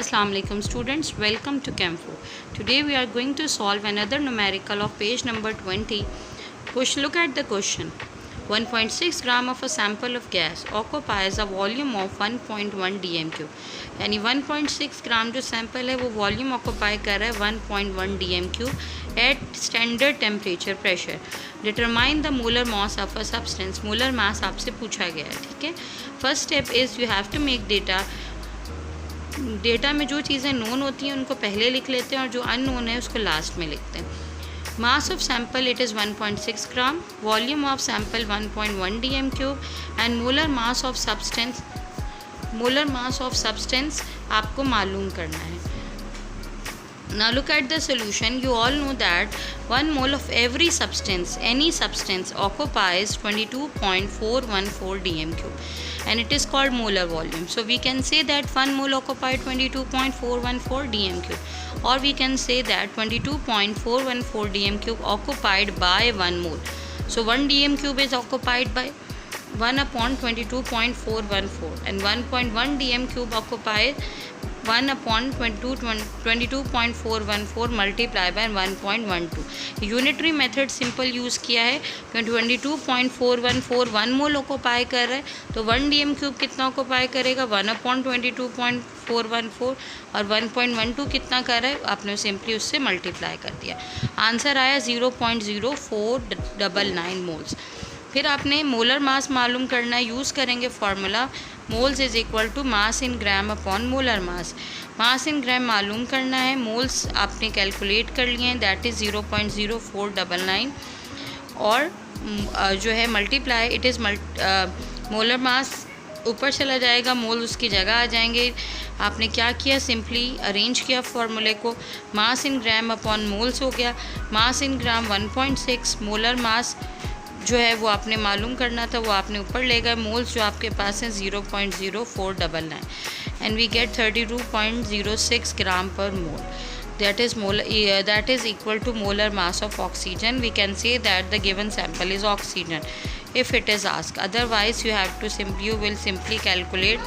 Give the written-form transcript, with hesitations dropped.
Assalamu alaikum students, welcome to Camfo. Today we are going to solve another numerical of page number 20. Look at the question. 1.6 gram of a sample of gas occupies a volume of 1.1 dm3. यानी 1.6 ग्राम जो sample है वो volume occupy कर रहा है 1.1 dm3 at standard temperature pressure. Determine the molar mass of a substance. Molar mass आपसे पूछा गया है. ठीक है. First step is you have to make data में जो चीज़ें नोन होती हैं उनको पहले लिख लेते हैं और जो अननोन है उसको लास्ट में लिखते हैं. Mass of sample it is 1.6 gram, volume of sample 1.1 dm3 and molar mass of substance आपको मालूम करना है. Now look at the solution. You all know that 1 mole of every substance, any substance, occupies 22.414 dm3 and it is called molar volume. So we can say that 1 mole occupied 22.414 dm3, or we can say that 22.414 dm3 occupied by 1 mole. So 1 dm3 is occupied by 1 upon 22.414 and 1.1 dm3 occupied 1 upon 22.414 multiply by 1.12. Unitary method simple use किया है क्योंकि 22.414 1 मोल occupy कर रहा है तो 1 dm3 कितना occupy करेगा 1 upon 22.414 और 1.12 कितना कर रहा है आपने सिंपली उससे मल्टीप्लाई कर दिया. आंसर आया 0.0499 मोल्स. फिर आपने मोलर मास मालूम करना है. यूज़ करेंगे formula moles is equal to mass in gram upon molar mass. Mass in gram मालूम करना है, मोल्स आपने कैलकुलेट कर लिए हैं दैट इज़ 0.0499 और जो है multiply it is molar mass ऊपर चला जाएगा, मोल उसकी जगह आ जाएंगे. आपने क्या किया सिंपली अरेंज किया फार्मूले को. मास इन ग्राम अपॉन मोल्स हो गया. मास इन ग्राम 1.6, मोलर मास जो है वो आपने मालूम करना था वो आपने ऊपर ले गए. मोल्स जो आपके पास हैं 0.0499 एंड वी गेट 32.06 ग्राम पर मोल. that is equal to molar mass of oxygen. We can say that the given sample is oxygen if it is asked. Otherwise you will simply calculate